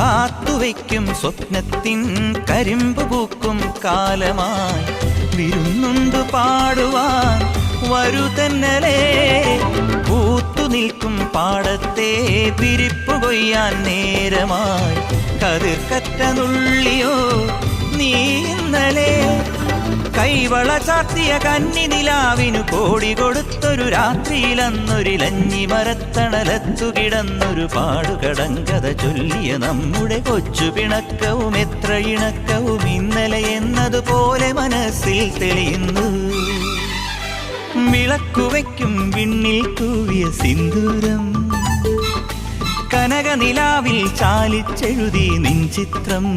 കാത്തുവയ്ക്കും സ്വപ്നത്തിൻ കരിമ്പ് പൂക്കും കാലമായി വിരുന്നുണ്ട് പാടുവാൻ വരൂ തെന്നലേ. പൂത്തു നിൽക്കും പാടത്തെ വിരിപ്പു കൊയ്യാൻ നേരമായി കതിർക്കറ്റ നുള്ളിയോ നീ ഇന്നലെ. കൈവള ചാർത്തിയ കന്നി നിലാവിനു കോടി കൊടുത്തൊരു രാത്രിയിലന്നൊരിലഞ്ഞി മരത്തണലത്തു കിടന്നൊരു പാടുകടങ്കഥ ചൊല്ലിയ നമ്മുടെ കൊച്ചു പിണക്കവും എത്ര ഇണക്കവും ഇന്നലെ എന്നതുപോലെ മനസ്സിൽ തെളിയുന്നു. വിളക്കുവയ്ക്കും വിണ്ണിൽ തൂവിയ സിന്ദൂരം കനകനിലാവിൽ ചാലിച്ചെഴുതി നിൻ ചിത്രം.